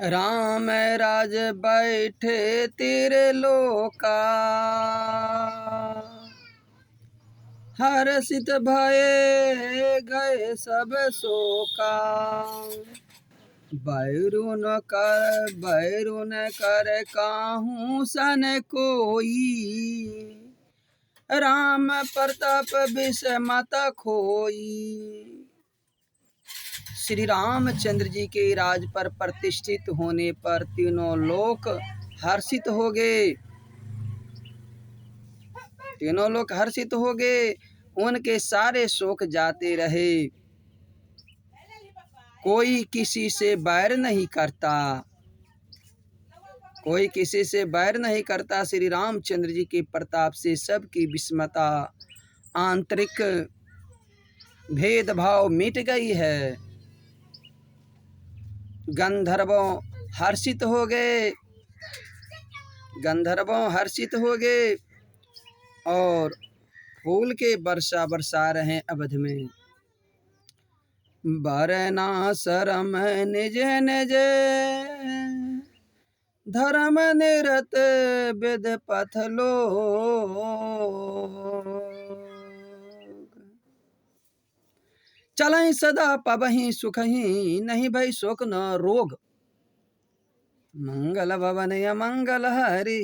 राम राज बैठे तेरे लोका, हर्षित भये गए सब शोका। बैरुन कर काहू सन कोई, राम प्रताप विषमत खोई। श्री रामचंद्र जी के राज पर प्रतिष्ठित होने पर तीनों लोक हर्षित हो गए। तीनों लोग हर्षित हो गए, उनके सारे शोक जाते रहे। कोई किसी से बैर नहीं करता, कोई किसी से बैर नहीं करता। श्री रामचंद्र जी के प्रताप से सबकी विषमता, आंतरिक भेदभाव मिट गई है। गंधर्वों हर्षित हो गए, गंधर्वों हर्षित हो गए और फूल के वर्षा बरसा रहे अवध में। बरना शरम निज निज, धर्म निरत विद पथ लोग। चलहि सदा पबहि सुखहि, नहीं भई शोक न रोग। मंगल भवन अमंगल हरि,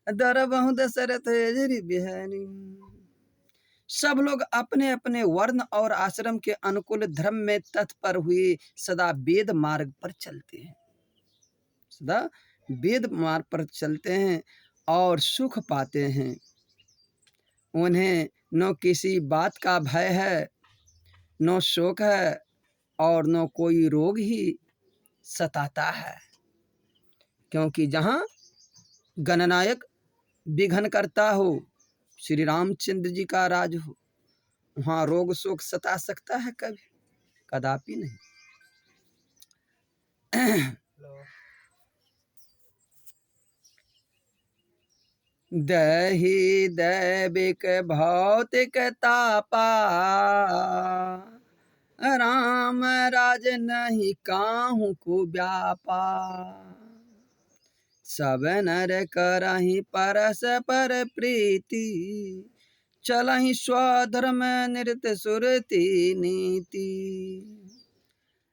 दरबहु दशरथ गिरि बिहारी। सब लोग अपने अपने वर्ण और आश्रम के अनुकूल धर्म में तत्पर हुए सदा वेद मार्ग पर चलते हैं, सदा वेद मार्ग पर चलते हैं और सुख पाते हैं। उन्हें न किसी बात का भय है, न शोक है और न कोई रोग ही सताता है, क्योंकि जहाँ गणनायक विघ्न करता हो, श्री रामचंद्र जी का राज हो, वहाँ रोग शोक सता सकता है कभी? कदापि नहीं। दही दैविक भौतिक तापा, राम राज नहीं काहू को व्यापा। सब नर करहि परस्पर प्रीति, चलहि स्वधर्म निरत सुरति नीति।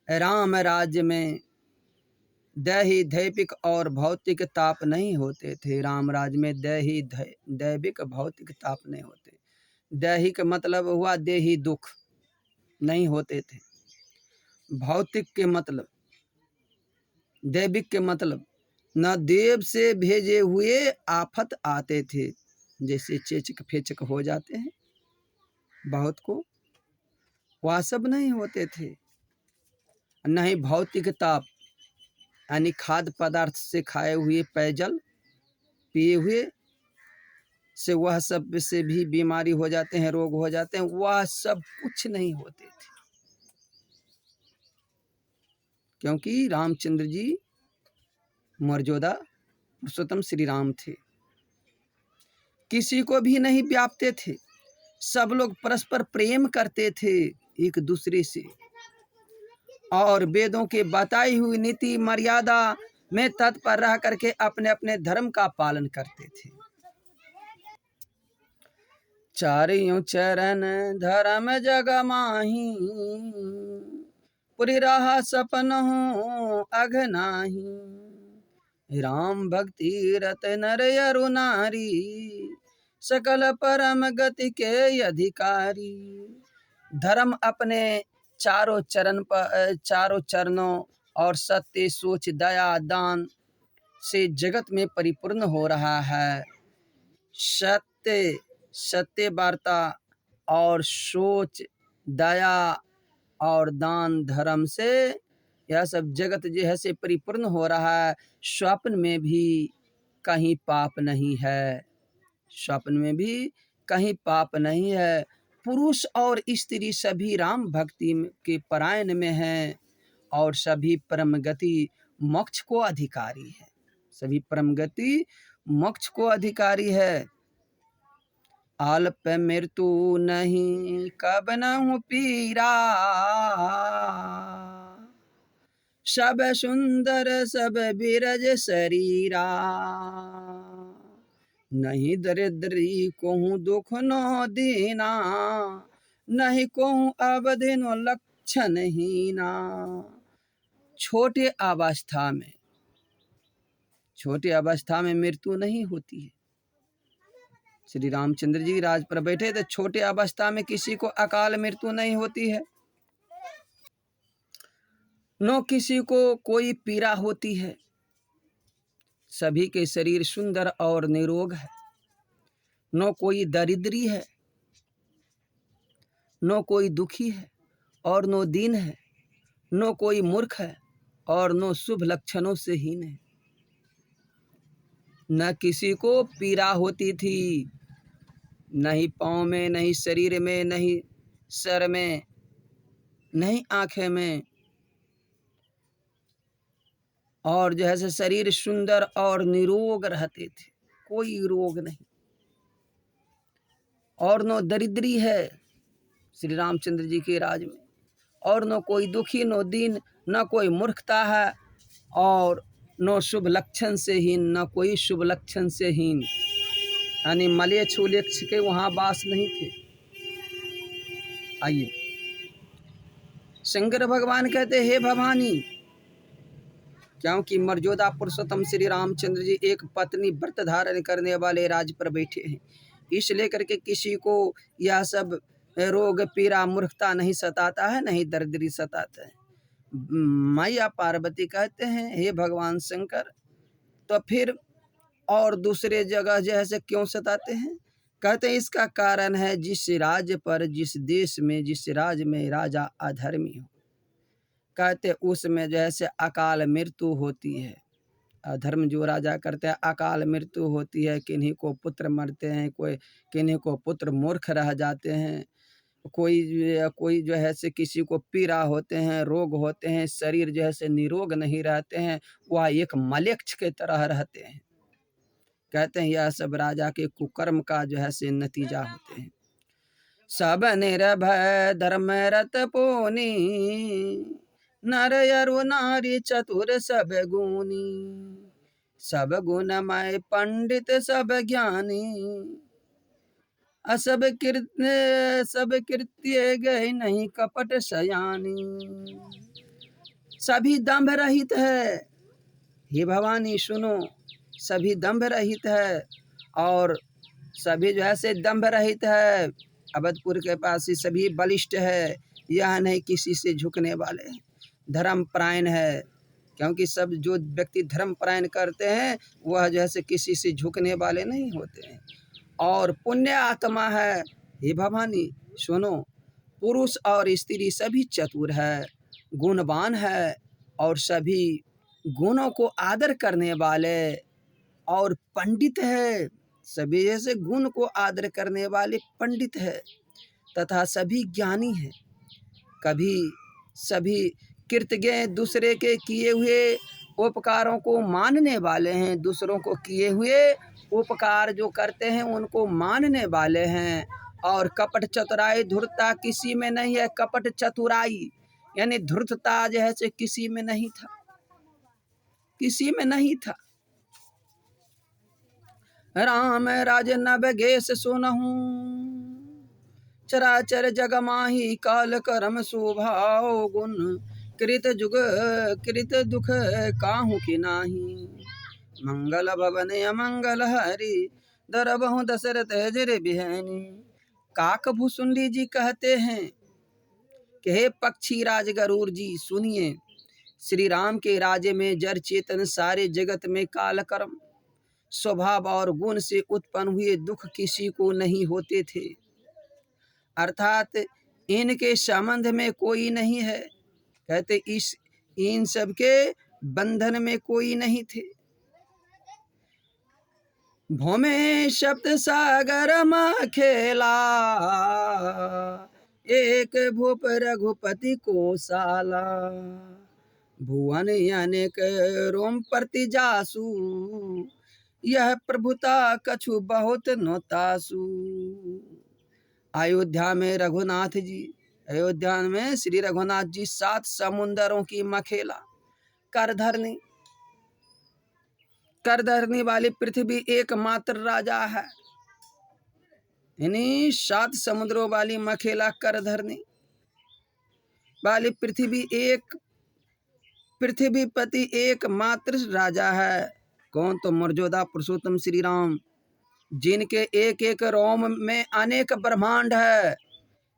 राम राज्य में दैही दैविक और भौतिक ताप नहीं होते थे। राम राज्य में दैही दैविक भौतिक ताप नहीं होते। दैहिक मतलब हुआ देही दुख नहीं होते थे। भौतिक के मतलब, दैविक के मतलब न देव से भेजे हुए आफत आते थे, जैसे चेचक फेचक हो जाते हैं बहुत को, वह सब नहीं होते थे। न ही भौतिक ताप यानी खाद्य पदार्थ से खाए हुए पेयजल पिए हुए से वह सब से भी बीमारी हो जाते हैं, रोग हो जाते हैं, वह सब कुछ नहीं होते थे, क्योंकि रामचंद्र जी मर्यादा पुरुषोत्तम श्री राम थे। किसी को भी नहीं व्यापते थे, सब लोग परस्पर प्रेम करते थे एक दूसरे से और वेदों के बताई हुई नीति मर्यादा में तत्पर रह करके अपने अपने धर्म का पालन करते थे। चारियों चरण धर्म जग माही, पुरी रहा सपन हो अघनाही। राम भक्ति रत नर अरु नारी, सकल परम गति के अधिकारी। धर्म अपने चारों चरणों और सत्य सोच दया दान से जगत में परिपूर्ण हो रहा है। सत्य वार्ता और सोच दया और दान धर्म से यह सब जगत जो है से परिपूर्ण हो रहा है। स्वप्न में भी कहीं पाप नहीं है, स्वप्न में भी कहीं पाप नहीं है। पुरुष और स्त्री सभी राम भक्ति के परायण में हैं और सभी परम गति मोक्ष को अधिकारी है, सभी परम गति मोक्ष को अधिकारी है। अल्प मृत्यु नहीं कब न पीरा, सब सुंदर सब बिरज शरीरा, नहीं दरिद्री कोहूँ दुख नो दीना, नहीं कोहूँ अवधि नो लक्षण हीना। छोटे अवस्था में मृत्यु नहीं होती है। श्री रामचंद्र जी राज पर बैठे थे, छोटे अवस्था में किसी को अकाल मृत्यु नहीं होती है, न किसी को कोई पीड़ा होती है। सभी के शरीर सुंदर और निरोग है, न कोई दरिद्री है, न कोई दुखी है और न दीन है, न कोई मूर्ख है और न शुभ लक्षणों से हीन है। न किसी को पीड़ा होती थी, नहीं पाँव में, नहीं शरीर में, नहीं सर में, नहीं आँखें में, और जैसे शरीर सुंदर और निरोग रहते थे, कोई रोग नहीं। और न दरिद्री है श्री रामचंद्र जी के राज में, और न कोई दुखी, न दीन, न कोई मूर्खता है, और न शुभ लक्षण से हीन, न कोई शुभ लक्षण से हीन। यानी मले छूलेक्ष के वहाँ वास नहीं थे। आइए, शंकर भगवान कहते, हे भवानी, क्योंकि मर्यादा पुरुषोत्तम श्री रामचंद्र जी एक पत्नी व्रत धारण करने वाले राज पर बैठे हैं, इसलिए करके किसी को यह सब रोग पीड़ा मूर्खता नहीं सताता है, नहीं दरिद्री सताता है। मैया पार्वती कहते हैं, हे भगवान शंकर, तो फिर और दूसरे जगह जैसे क्यों सताते हैं? कहते हैं इसका कारण है जिस राज्य पर, जिस देश में, जिस राज्य में राजा अधर्मी हो, कहते उसमें जैसे अकाल मृत्यु होती है। अधर्म जो राजा करते हैं अकाल मृत्यु होती है, किन्हीं को पुत्र मरते हैं, किन्हीं को पुत्र मूर्ख रह जाते हैं, कोई जो है से किसी को पीड़ा होते हैं, रोग होते हैं, शरीर जो है से निरोग नहीं रहते हैं, वह एक मलेच्छ के तरह रहते हैं। कहते हैं यह सब राजा के कुकर्म का जो है से नतीजा होते हैं। सब निर्भय धर्म रत पोनी, नर अरु नारी चतुर सब गुनी, सब गुणमय पंडित सब ज्ञानी, सब कृत्य गए नहीं कपट सयानी। सभी दंभ रहित है, हे भवानी सुनो, सभी दंभ रहित है, और सभी जो है से दंभ रहित है। अवधपुर के पास ही सभी बलिष्ठ है, यह नहीं किसी से झुकने वाले, धर्म परायण है, क्योंकि सब जो व्यक्ति धर्म परायण करते हैं वह जो है से किसी से झुकने वाले नहीं होते हैं, और पुण्य आत्मा है। हे भवानी सुनो, पुरुष और स्त्री सभी चतुर है, गुणवान है, और सभी गुणों को आदर करने वाले और पंडित है। सभी जैसे गुण को आदर करने वाले पंडित है, तथा सभी ज्ञानी है। कभी सभी कृतज्ञ, दूसरे के किए हुए उपकारों को मानने वाले हैं, दूसरों को किए हुए उपकार जो करते हैं उनको मानने वाले हैं। और कपट चतुराई धूर्तता किसी में नहीं है। कपट चतुराई यानी धूर्तता जो है से किसी में नहीं था, किसी में नहीं था। राम राज नवगेश सुनहूं, चराचर जग माही काल करम स्वभाव गुण, कृत जुग कृत दुख काहू की नाही, मंगल भवन अमंगल हरि, दरबहु दशरथ जर बिहनी। काक भुसुंडी जी कहते हैं कि हे पक्षी राज गरुड़ जी सुनिए, श्री राम के राज्य में जड़ चेतन सारे जगत में काल कर्म स्वभाव और गुण से उत्पन्न हुए दुख किसी को नहीं होते थे, अर्थात इनके संबंध में कोई नहीं है। कहते इन सब के बंधन में कोई नहीं थे। भूमि सप्त सागर मा खेला, एक भूप रघुपति को साला, भुवन अनेक रोम प्रति जासु, यह प्रभुता कछु बहुत नोतासु। अयोध्या में रघुनाथ जी, अयोध्या में श्री रघुनाथ जी 7 समुंदरों की मखेला कर धरने वाली पृथ्वी एकमात्र राजा है। यानी 7 समुद्रों वाली मखेला कर धरने वाली पृथ्वीपति एकमात्र राजा है। कौन? तो मर्यादा पुरुषोत्तम श्री राम, जिनके एक एक रोम में अनेक ब्रह्मांड है।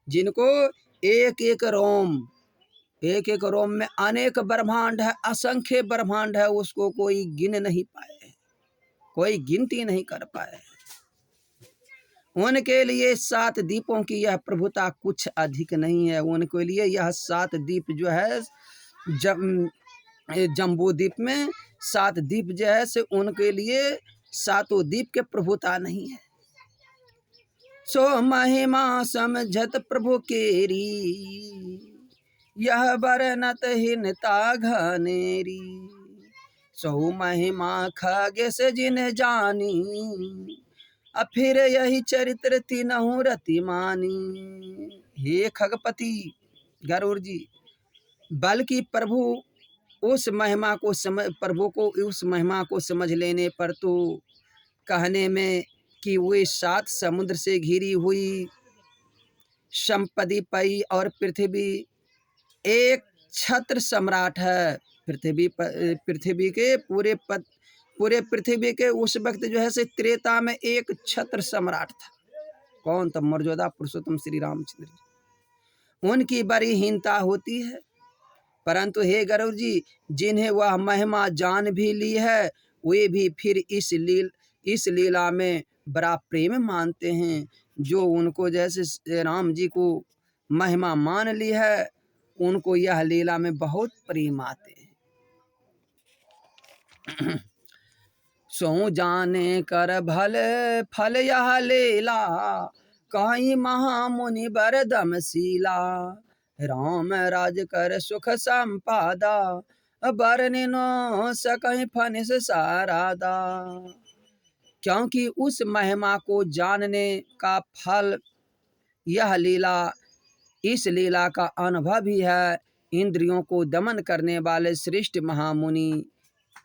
जिनको एक एक रोम में अनेक ब्रह्मांड है, असंख्य ब्रह्मांड है, उसको कोई गिन नहीं पाए, कोई गिनती नहीं कर पाए। उनके लिए 7 दीपों की यह प्रभुता कुछ अधिक नहीं है। उनके लिए यह 7 दीप जो है, जम्बू द्वीप में 7 दीप जो है से उनके लिए 7 दीप के प्रभुता नहीं है। सो महिमा समझत प्रभु केरी, यह बरनत हिनता घनेरी। सो महिमा खगे से जिन जानी, फिर यही चरित्र तीनहु रति मानी। हे खगपति गरुड़ जी, बल्कि प्रभु उस महिमा को समझ लेने पर तो कहने में कि वे 7 समुद्र से घिरी हुई संपत्ति पई और पृथ्वी एक छत्र सम्राट है। पृथ्वी के पूरे पृथ्वी के उस वक्त जो है से त्रेता में एक छत्र सम्राट था। कौन? तो मर्यादा पुरुषोत्तम श्री रामचंद्र। उनकी बड़ी हीनता होती है, परंतु हे गरुड़ जी, जिन्हें वह महिमा जान भी ली है, वे भी फिर इस लीला में बड़ा प्रेम मानते हैं। जो उनको जैसे राम जी को महिमा मान ली है, उनको यह लीला में बहुत प्रेम आते हैं। सो जाने कर भल फल यह लीला, कहीं महामुनि बरदम शीला। राम राज कर सुख संपादा, बरने नो सकहीं फनिस सारादा। क्योंकि उस महिमा को जानने का फल यह लीला, इस लीला का अनुभव ही है। इंद्रियों को दमन करने वाले श्रेष्ठ महामुनि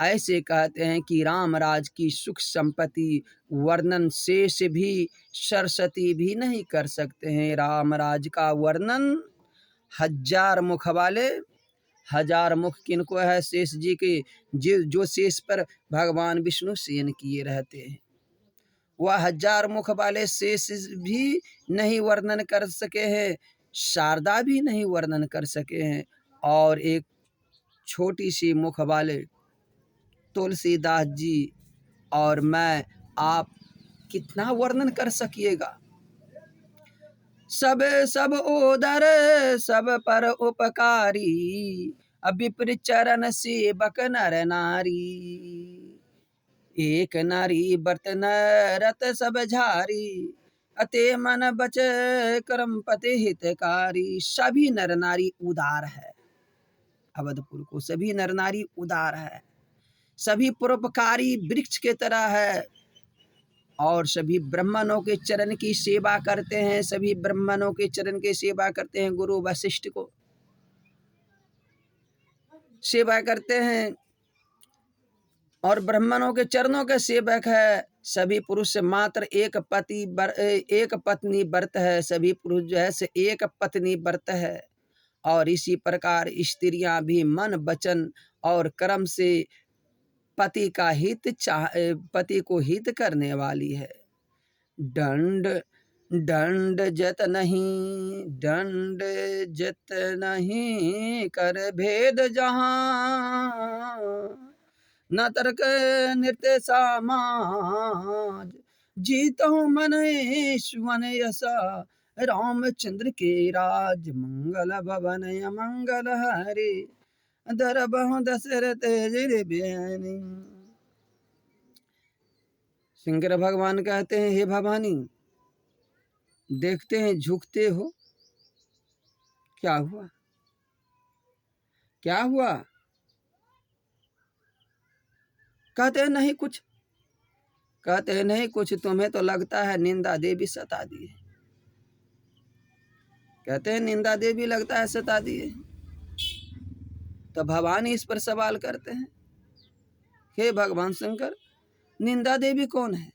ऐसे कहते हैं कि रामराज की सुख संपत्ति वर्णन शेष भी सरस्वती भी नहीं कर सकते हैं। रामराज का वर्णन 1000 मुख वाले, 1000 मुख किनको है? शेष जी के, जो शेष पर भगवान विष्णु शयन किए रहते हैं। वह 1000 मुख वाले शेष भी नहीं वर्णन कर सके हैं, शारदा भी नहीं वर्णन कर सके हैं, और एक छोटी सी मुख वाले तुलसीदास जी और मैं, आप कितना वर्णन कर सकिएगा। सब उदर सब पर उपकारी, विपरीत चरण सेवक नर नारी। एक नारी व्रत रत सब झारी, अते मन बच कर्म पति हितकारी। सभी नर नारी उदार है। अवधपुर को सभी नर नारी उदार है, सभी परोपकारी वृक्ष के तरह है, और सभी ब्राह्मणों के चरण की सेवा करते हैं। सभी ब्राह्मणों के चरण की सेवा करते हैं, गुरु वशिष्ठ को सेवा करते हैं, और ब्राह्मणों के चरणों के सेवक है। सभी पुरुष मात्र एक पत्नी व्रत है। सभी पुरुष जो है से एक पत्नी व्रत है, और इसी प्रकार स्त्रियां भी मन वचन और कर्म से पति को हित करने वाली है। दंड जत नहीं कर भेद जहां, न तर्क नृत्य समाज। जीतहु मन सुवन यसा, रामचंद्र के राज। मंगल भवन अमंगल हरे, दरबहु दशरथ जय बेनी। शंकर भगवान कहते हैं, हे भवानी, देखते हैं झुकते हो, क्या हुआ? क्या हुआ? कहते हैं नहीं कुछ। कहते हैं नहीं, कुछ तुम्हें तो लगता है निंदा देवी सता दी है। कहते हैं निंदा देवी लगता है सता दी है। तो भवानी इस पर सवाल करते हैं, हे भगवान शंकर, निंदा देवी कौन है?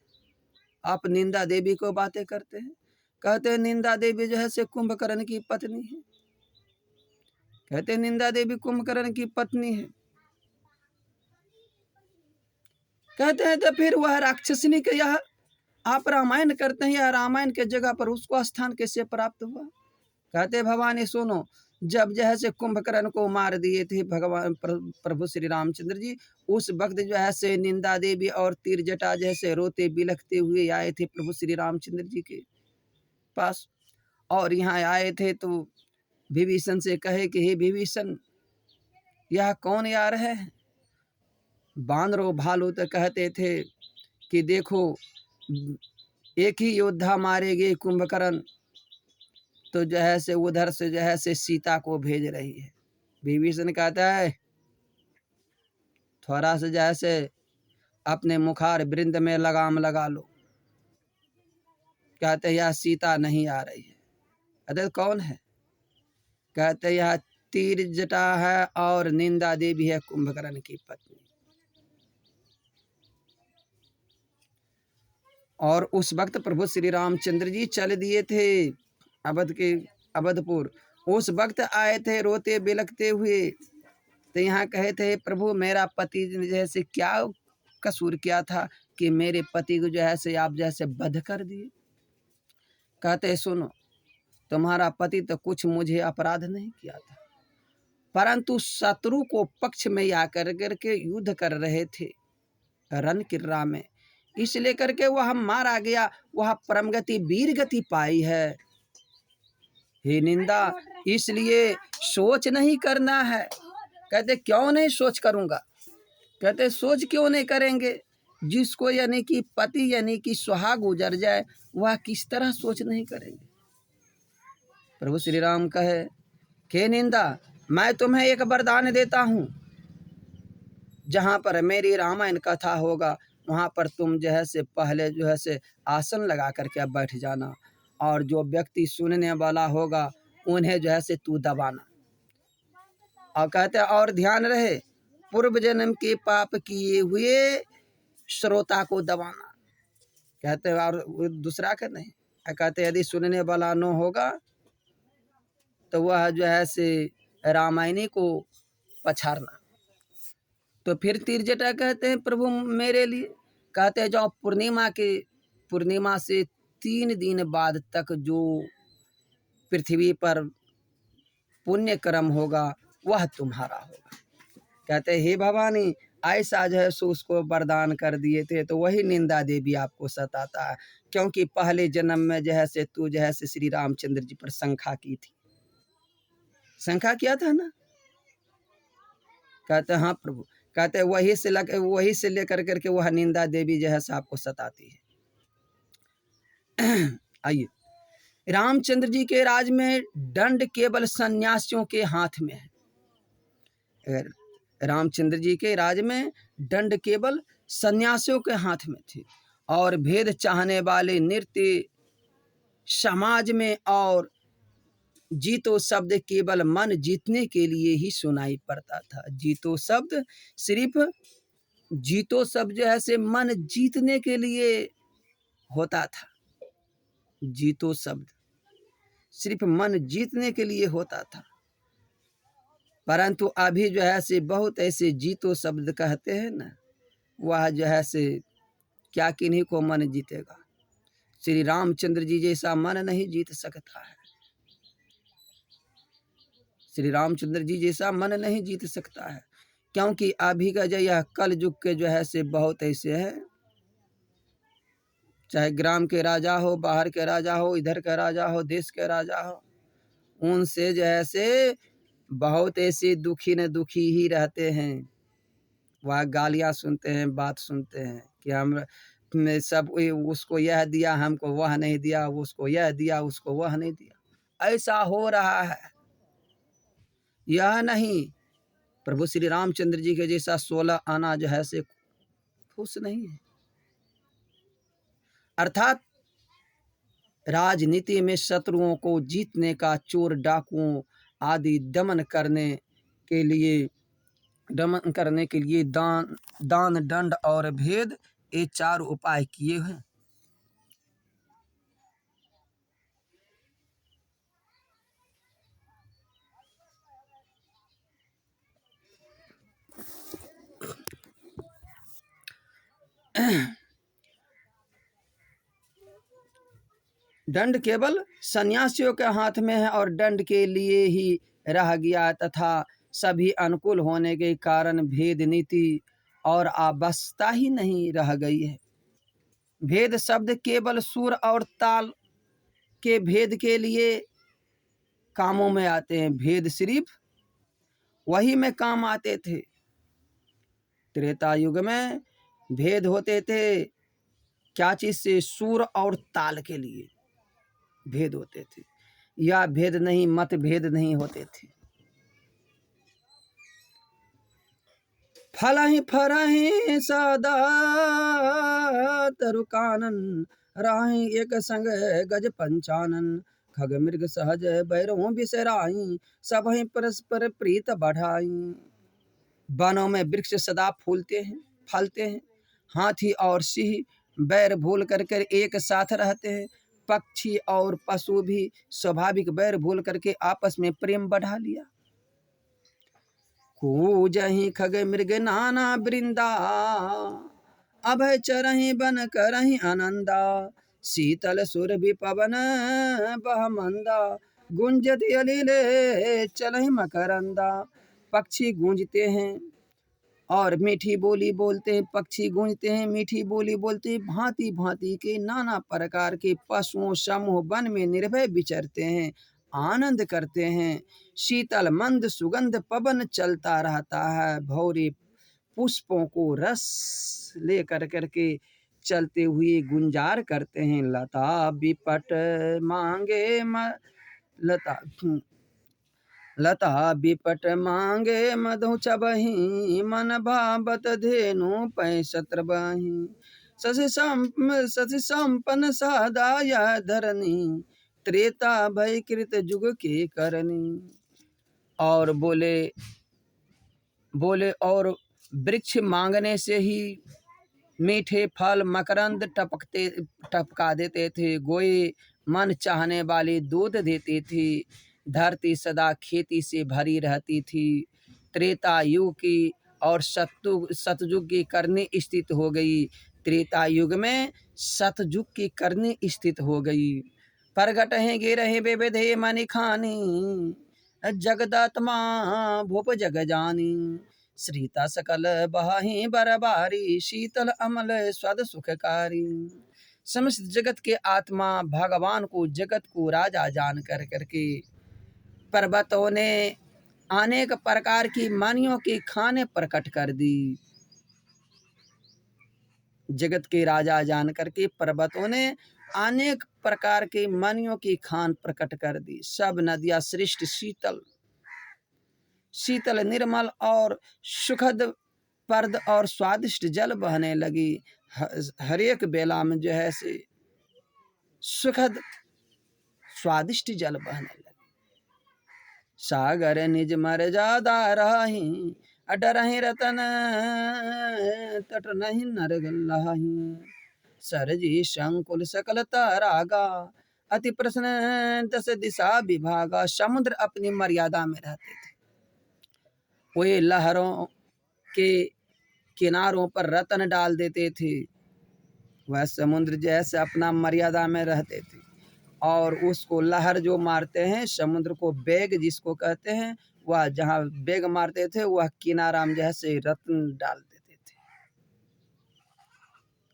आप निंदा देवी को बातें करते हैं। कहते हैं निंदा देवी जो है से कुंभकर्ण की पत्नी है। कहते हैं निंदा देवी कुंभकर्ण की पत्नी है। कहते हैं तो फिर वह राक्षसनी के यह आप रामायण करते हैं, यह रामायण के जगह पर उसको स्थान कैसे प्राप्त हुआ? कहते भवानी सुनो, जब जो है से कुंभकर्ण को मार दिए थे भगवान प्रभु श्री रामचंद्र जी, उस वक्त जो है से निंदा देवी और तीर जटा जैसे रोते बिलखते हुए आए थे प्रभु श्री रामचंद्र जी के पास। और यहाँ आए थे तो विभीषण से कहे कि हे विभीषण, यह कौन यार है? बानरो भालू तो कहते थे कि देखो एक ही योद्धा मारे गए कुंभकर्ण, तो जो है से उधर से जो है से सीता को भेज रही है। विभीषण कहता है थोड़ा सा जो है से अपने मुखार वृंद में लगाम लगा लो। कहते यह सीता नहीं आ रही है। अरे कौन है? कहते यह तीर जटा है और निंदा देवी है कुंभकर्ण की पत्नी। और उस वक्त प्रभु श्री रामचंद्र जी चल दिए थे अवधपुर। उस वक्त आए थे रोते बिलखते हुए। तो यहाँ कहे थे प्रभु मेरा पति जैसे क्या कसूर किया था कि मेरे पति को जो है से आप जैसे वध कर दिए? कहते सुनो, तुम्हारा पति तो कुछ मुझे अपराध नहीं किया था, परंतु शत्रु को पक्ष में आकर करके युद्ध कर रहे थे रण किर्रा में, इसलिए करके वह मारा गया। वह परम गति वीर गति पाई है। हे निंदा, इसलिए सोच नहीं करना है। कहते क्यों नहीं सोच करूंगा? कहते सोच क्यों नहीं करेंगे? जिसको यानी कि पति यानी कि सुहाग गुजर जाए वह किस तरह सोच नहीं करेंगे? प्रभु श्री राम कहे के निंदा, मैं तुम्हें एक वरदान देता हूँ, जहाँ पर मेरी रामायण कथा होगा वहाँ पर तुम जो है से पहले जो है से आसन लगा करके बैठ जाना, और जो व्यक्ति सुनने वाला होगा उन्हें जो है से तू दबाना। और कहते और ध्यान रहे पूर्व जन्म के पाप किए हुए श्रोता को दबाना। कहते और दूसरा का नहीं। कहते यदि सुनने वाला न होगा तो वह जो है से रामायणी को पछाड़ना। तो फिर तीर जटा कहते हैं प्रभु मेरे लिए, कहते हैं जाओ पूर्णिमा से 3 दिन बाद तक जो पृथ्वी पर पुण्य कर्म होगा वह तुम्हारा होगा। कहते हे भवानी ऐसा जो है सो उसको वरदान कर दिए थे, तो वही निंदा देवी आपको सताता है, क्योंकि पहले जन्म में जो है से तू जो है से श्री रामचंद्र जी पर शंका की थी। शंका किया था ना? कहते हाँ प्रभु। कहते वही से लेकर करके वह निंदा देवी जो है आपको सताती है। आइए, रामचंद्र जी के राज में दंड केवल सन्यासियों के हाथ में है। रामचंद्र जी के राज में दंड केवल सन्यासियों के हाथ में थे, और भेद चाहने वाले नृत्य समाज में और जीतो शब्द केवल मन जीतने के लिए ही सुनाई पड़ता था। जीतो शब्द सिर्फ जीतो शब्द जो है से मन जीतने के लिए होता था। जीतो शब्द सिर्फ मन जीतने के लिए होता था, परंतु अभी जो है से बहुत ऐसे जीतो शब्द कहते हैं ना, वह जो है से क्या किन्हीं को मन जीतेगा? श्री रामचंद्र जी जैसा मन नहीं जीत सकता है। श्री रामचंद्र जी जैसा मन नहीं जीत सकता है, क्योंकि अभी का जो यह कल युग के जो है से बहुत ऐसे है, चाहे ग्राम के राजा हो, बाहर के राजा हो, इधर का राजा हो, देश के राजा हो, उनसे जो है से बहुत ऐसे दुखी न दुखी ही रहते हैं। वह गालियाँ सुनते हैं, बात सुनते हैं कि हम सब उसको यह दिया हमको वह नहीं दिया, उसको यह दिया उसको वह नहीं दिया। ऐसा हो रहा है। यह नहीं, प्रभु श्री रामचंद्र जी के जैसा 16 आना जो है से खुश नहीं है। अर्थात राजनीति में शत्रुओं को जीतने का, चोर डाकुओं आदि दमन करने के लिए दान दंड और भेद, ये 4 उपाय किए हैं। दंड केवल सन्यासियों के हाथ में है और दंड के लिए ही रह गया, तथा सभी अनुकूल होने के कारण भेद नीति और आवश्यकता ही नहीं रह गई है। भेद शब्द केवल सुर और ताल के भेद के लिए कामों में आते हैं। भेद सिर्फ वही में काम आते थे। त्रेता युग में भेद होते थे क्या चीज से? सुर और ताल के लिए भेद होते थे, या भेद नहीं, मतभेद नहीं होते थे। फरहि सदा तरुकानन, राहि एक संग गज पंचानन, खग मृग सहज बैरों बिसराई, सबहि परस्पर प्रीत बढ़ाई। वनों में वृक्ष सदा फूलते हैं, फलते हैं। हाथी और सिंह बैर भूल करके एक साथ रहते हैं। पक्षी और पशु भी स्वाभाविक बैर भूल करके आपस में प्रेम बढ़ा लिया। कूजहि खग मृग नाना वृंदा, अभय चरहि बन करहि आनंदा, शीतल सुर भी पवन बह मंदा, गुंजत अलीले चलहि मकरंदा। पक्षी गूंजते हैं और मीठी बोली बोलते हैं। पक्षी गूंजते हैं, मीठी बोली बोलते हैं। भांति भांति के नाना प्रकार के पशुओं समूह वन में निर्भय विचरते हैं, आनंद करते हैं। शीतल मंद सुगंध पवन चलता रहता है। भौरे पुष्पों को रस ले करके चलते हुए गुंजार करते हैं। लता बिपट मांगे लता बिपट मांगे मधु चबहि, मन भावत धेनु पै शत्रबहि, शशि संपन्न सहदाय धरनी, त्रेता भय कृत जुग के करनी। और बोले और वृक्ष मांगने से ही मीठे फल मकरंद टपका देते थे। गोए मन चाहने वाले दूध देते थे। धरती सदा खेती से भरी रहती थी। त्रेता युग की और सतयुग की करनी स्थित हो गई। त्रेता युग में सतयुग की करनी स्थित हो गई। प्रगट हैं गे रहे बेबेधे मनि खानी, जगदात्मा भूप जग जानी, श्रीता सकल बहाही बरबारी, शीतल अमल स्वाद सुखकारी। समस्त जगत के आत्मा भगवान को, जगत को राजा जान करके पर्वतों ने अनेक प्रकार की मानियों की खाने प्रकट कर दी। जगत के राजा जान करके पर्वतों ने अनेक प्रकार के मानियों की खान प्रकट कर दी। सब नदियां श्रेष्ठ शीतल निर्मल और सुखद पर्द और स्वादिष्ट जल बहने लगी। हर एक बेला में जो है से सुखद स्वादिष्ट जल बहने लगी। सागर निज मर्यादा रही, डरहि रतन तट नहीं नर लही, सरजी संकुल सकल तरागा, अति प्रश्न 10 दिशा विभागा। समुद्र अपनी मर्यादा में रहते थे। वे लहरों के किनारों पर रतन डाल देते थे। वह समुद्र जैसे अपना मर्यादा में रहते थे और उसको लहर जो मारते हैं, समुद्र को बेग जिसको कहते हैं, वह जहाँ बेग मारते थे वह किनारा में जैसे रत्न डाल देते थे,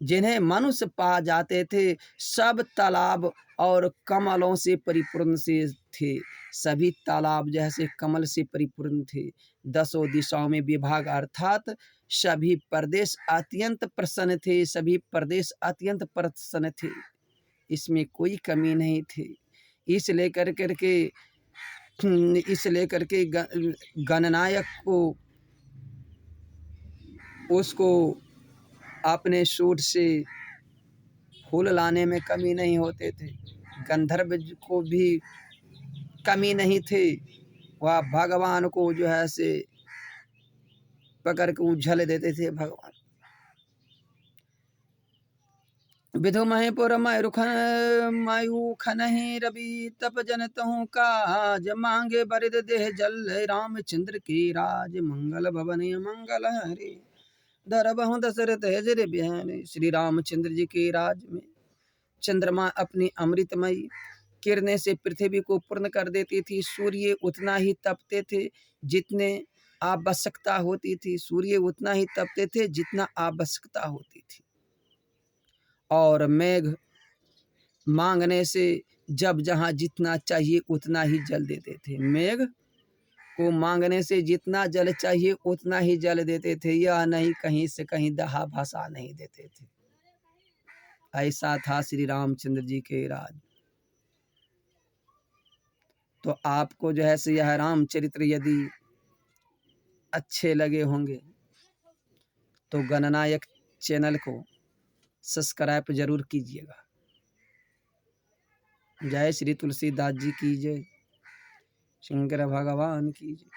जिन्हें मनुष्य पा जाते थे। सब तालाब और कमलों से परिपूर्ण से थे। सभी तालाब जैसे कमल से परिपूर्ण थे। 10 दिशाओं में विभाग अर्थात सभी प्रदेश अत्यंत प्रसन्न थे। सभी प्रदेश अत्यंत प्रसन्न थे, इसमें कोई कमी नहीं थी। इस लेकर के गणनायक को उसको अपने सूट से फूल लाने में कमी नहीं होते थे, गंधर्व को भी कमी नहीं थे, वह भगवान को जो है से पकड़ के उछल देते थे भगवान। विधु महीपुर मायूखनहि रवि तप जन तहु काज, मांगे बरिद देह जल रामचंद्र की राज, मंगल भवन मंगल हरे धरबहु दशरथ जर बिहारी। श्री रामचंद्र जी के राज में चंद्रमा अपनी अमृतमयी किरणें से पृथ्वी को पूर्ण कर देती थी। सूर्य उतना ही तपते थे जितने आवश्यकता होती थी, सूर्य उतना ही तपते थे जितना आवश्यकता होती थी। और मेघ मांगने से जब जहाँ जितना चाहिए उतना ही जल देते थे, मेघ को मांगने से जितना जल चाहिए उतना ही जल देते थे, यह नहीं कहीं से कहीं दहा भसा नहीं देते थे। ऐसा था श्री रामचंद्र जी के राज। तो आपको जो है यह रामचरित्र यदि अच्छे लगे होंगे तो गणनायक चैनल को सब्सक्राइब जरूर कीजिएगा। जय श्री तुलसीदास जी की जय, शंकर भगवान की जय।